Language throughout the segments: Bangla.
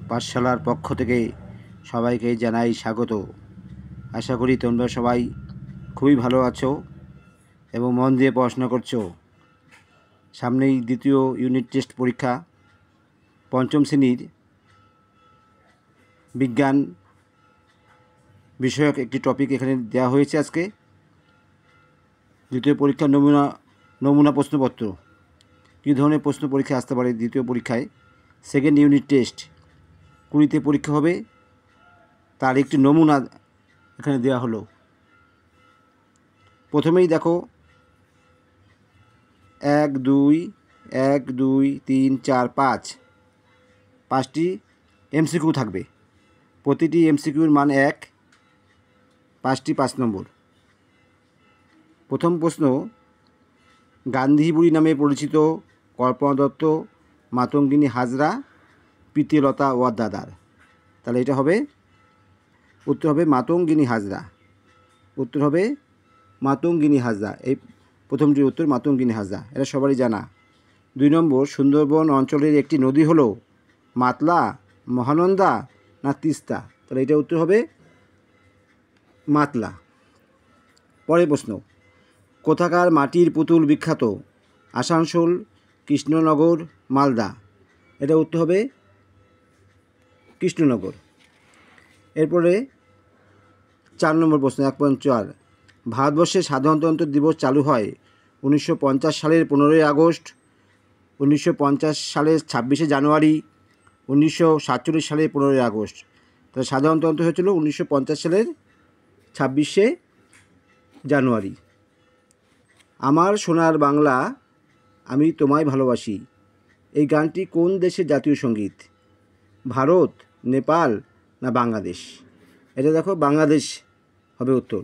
পাঠশালার পক্ষ থেকে সবাইকে জানাই স্বাগত। আশা করি তোমরা সবাই খুবই ভালো আছো এবং মন দিয়ে পড়াশোনা করছো। সামনেই দ্বিতীয় ইউনিট টেস্ট পরীক্ষা। পঞ্চম শ্রেণীর বিজ্ঞান বিষয়ক একটি টপিক এখানে দেওয়া হয়েছে আজকে। দ্বিতীয় পরীক্ষার নমুনা প্রশ্নপত্র। কী ধরনের প্রশ্ন পরীক্ষা আসতে পারে দ্বিতীয় পরীক্ষায়? সেকেন্ড ইউনিট টেস্ট 20তে পরীক্ষা হবে, তার একটি নমুনা এখানে দেওয়া হলো। প্রথমেই দেখো 1 2 1 2 3 4 5 5টি এমসিকিউ থাকবে। প্রতিটি এমসিকিউর মান 1, 5টি 5 নম্বর। প্রথম প্রশ্ন, গান্ধী বুড়ি নামে পরিচিত কল্পনা দত্ত, মাতঙ্গিনী হাজরা, প্রীতিলতা ওয়াদ্দেদার। তাহলে এটা হবে উত্তর হবে মাতঙ্গিনী হাজরা। উত্তর হবে মাতঙ্গিনী হাজরা। এই প্রথমটির উত্তর মাতঙ্গিনী হাজরা, এটা সবারই জানা। 2 নম্বর, সুন্দরবন অঞ্চলের একটি নদী হলো মাতলা, মহানন্দা না তিস্তা। তাহলে এটা উত্তর হবে মাতলা। পরের প্রশ্ন, কোথাকার মাটির পুতুল বিখ্যাত? আসানসোল, কৃষ্ণনগর, মালদা। এটা উত্তর হবে কৃষ্ণনগর। এরপরে 4 নম্বর প্রশ্ন 1.4, ভারতবর্ষে সাধারণতন্ত্র দিবস চালু হয় 1950 সালের 15ই আগস্ট, 1950 সালের 26শে জানুয়ারি, 1947 সালের 15ই আগস্ট। তাহলে সাধারণতন্ত্র হয়েছিল 1950 সালের 26শে জানুয়ারি। আমার সোনার বাংলা আমি তোমায় ভালোবাসি, এই গানটি কোন দেশের জাতীয় সঙ্গীত? ভারত, নেপাল না বাংলাদেশ? এটা দেখো বাংলাদেশ হবে উত্তর।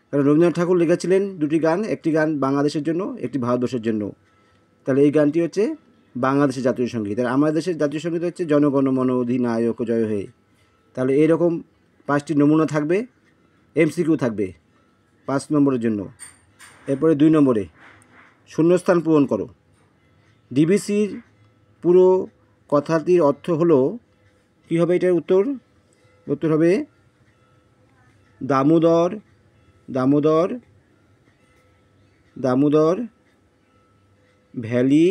কারণ রবীন্দ্রনাথ ঠাকুর লিখেছিলেন 2টি গান, একটি গান বাংলাদেশের জন্য, একটি ভারতবর্ষের জন্য। তাহলে এই গানটি হচ্ছে বাংলাদেশের জাতীয় সঙ্গীত। আর আমাদের দেশের জাতীয় সঙ্গীত হচ্ছে জনগণ মন অধিনায়ক জয় হে। তাহলে এইরকম 5টি নমুনা থাকবে, এমসিকিউ থাকবে 5 নম্বরের জন্য। এরপরে 2 নম্বরে শূন্যস্থান পূরণ করো। ডিবিসির পুরো কথাটির অর্থ হলো, কী হবে এটার উত্তর? উত্তর হবে Damodar Damodar Damodar valley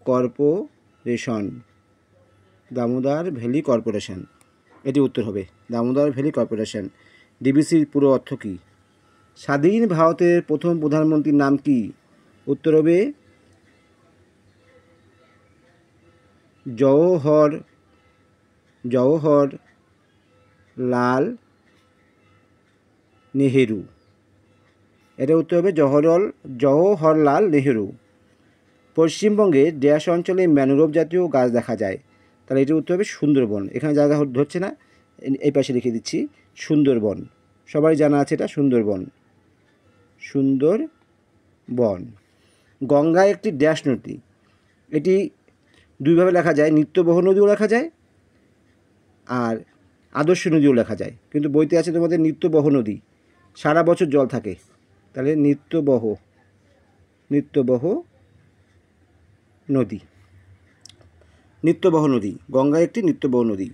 corporation. Damodar valley corporation, এটি উত্তর হবে দামোদর ভ্যালি কর্পোরেশন। ডিবিসির পুরো অর্থ কী? স্বাধীন ভারতের প্রথম প্রধানমন্ত্রীর নাম কি? উত্তর হবে জওহরলাল নেহেরু। এটা উত্তর হবে জওহরলাল নেহেরু। পশ্চিমবঙ্গের ড্যাশ অঞ্চলে ম্যানগ্রোভ জাতীয় গাছ দেখা যায়। তাহলে এটির উত্তর হবে সুন্দরবন। এখানে জায়গা ধরছে না, এই পাশে লিখে দিচ্ছি সুন্দরবন। সবাই জানা আছে এটা সুন্দরবন। গঙ্গা একটি ড্যাশ নদী। এটি দুইভাবে লেখা যায়, নিত্যবহ নদীও লেখা যায় আর আদর্শ নদীও লেখা যায়, কিন্তু বইতে আছে তোমাদের নিত্যবহ নদী, সারা বছর জল থাকে। তাহলে নিত্যবহ নদী, গঙ্গা একটি নিত্যবহ নদী।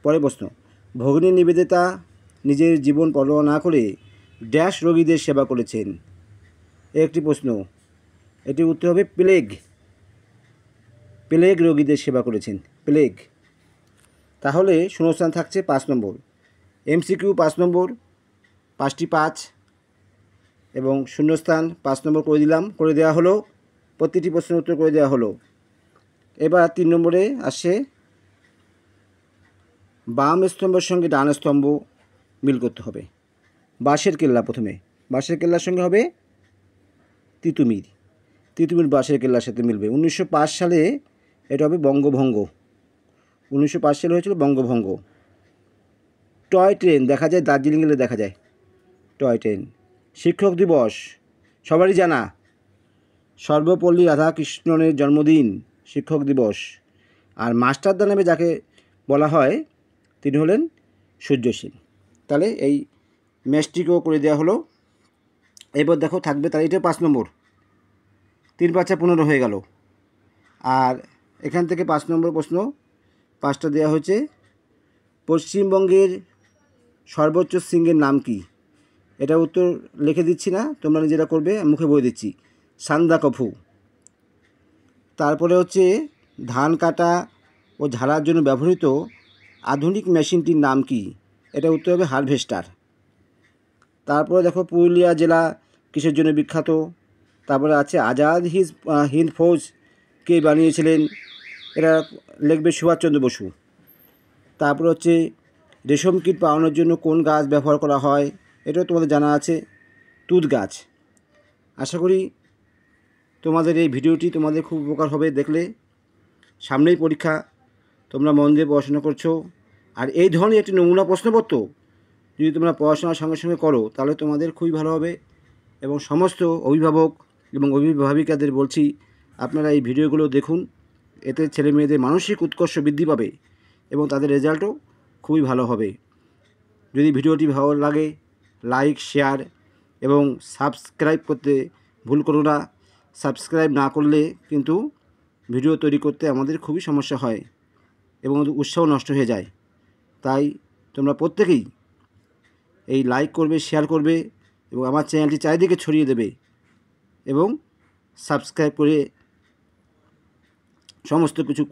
পরের প্রশ্ন, ভগিনী নিবেদিতা নিজের জীবন পরোয়া না করে ড্যাশ রোগীদের সেবা করেছেন। একটি প্রশ্ন, এটি উত্তর হবে প্লেগ রোগীদের সেবা করেছেন, প্লেগ। তাহলে শূন্যস্থান থাকছে 5 নম্বর। এমসিকিউ 5 নম্বর, 5টি 5 এবং শূন্যস্থান 5 নম্বর করে দেওয়া হলো। প্রতিটি প্রশ্নের উত্তর করে দেওয়া হলো। এবার 3 নম্বরে আসছে, বাম স্তম্ভের সঙ্গে ডান স্তম্ভ মিল করতে হবে। বাঁশের কেল্লা, প্রথমে বাঁশের কেল্লার সঙ্গে হবে তিতুমির বাঁশের কেল্লার সাথে মিলবে। 1905 সালে এটা হবে বঙ্গভঙ্গ। 1905 সালে হয়েছিল বঙ্গভঙ্গ। টয় ট্রেন দেখা যায় দার্জিলিং গেলে দেখা যায় টয় ট্রেন। শিক্ষক দিবস সবারই জানা, সর্বপল্লী রাধাকৃষ্ণনের জন্মদিন শিক্ষক দিবস। আর মাস্টারদা নামে যাকে বলা হয় তিনি হলেন সূর্য সেন। তাহলে এই ম্যাচটিকেও করে দেওয়া হলো। এবার দেখো থাকবে, তাহলে এটা 5 নম্বর। 3 5 15 হয়ে গেল। আর এখান থেকে 5 নম্বর প্রশ্ন 5টা দেওয়া হয়েছে। পশ্চিমবঙ্গের সর্বোচ্চ শৃঙ্গের নাম কি? এটা উত্তর লিখে দিচ্ছি না, তোমরা নিজেরা করবে, মুখে বলে দিচ্ছি, সান্দাকফু। তারপরে হচ্ছে ধান কাটা ও ঝাড়ার জন্য ব্যবহৃত আধুনিক মেশিনটির নাম কি? এটা উত্তর হবে হারভেস্টার। তারপরে দেখো পুরুলিয়া জেলা কিসের জন্য বিখ্যাত? তারপরে আছে আজাদ হিন্দ ফৌজ কে বানিয়েছিলেন? এটা লিখবে সুভাষচন্দ্র বসু। তারপর হচ্ছে রেশম কীট পালনের জন্য কোন গাছ ব্যবহার করা হয়? এটাও তোমাদের জানা আছে, তুঁত গাছ। আশা করি তোমাদের এই ভিডিওটি তোমাদের খুব উপকার হবে দেখলে। সামনেই পরীক্ষা, তোমরা মন দিয়ে পড়াশোনা করছো, আর এই ধরনের একটি নমুনা প্রশ্নপত্র যদি তোমরা পড়াশোনার সঙ্গে সঙ্গে করো তাহলে তোমাদের খুবই ভালো হবে। এবং সমস্ত অভিভাবক এবং অভিভাবিকাদের বলছি, আপনারা এই ভিডিওগুলো দেখুন, এতে ছেলে মেয়েদের মানসিক উৎকর্ষ বৃদ্ধি পাবে এবং তাদের রেজাল্টও খুবই ভালো হবে। যদি ভিডিওটি ভালো লাগে লাইক, শেয়ার এবং সাবস্ক্রাইব করতে ভুল করো না। সাবস্ক্রাইব না করলে কিন্তু ভিডিও তৈরি করতে আমাদের খুবই সমস্যা হয় এবং উৎসাহ নষ্ট হয়ে যায়। তাই তোমরা প্রত্যেকেই এই লাইক করবে, শেয়ার করবে এবং আমার চ্যানেলটি চারিদিকে ছড়িয়ে দেবে এবং সাবস্ক্রাইব করে সমস্ত কিছু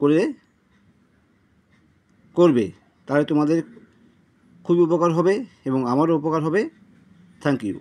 করবে, তাহলে তোমাদের খুবই উপকার হবে এবং আমারও উপকার হবে। Thank you.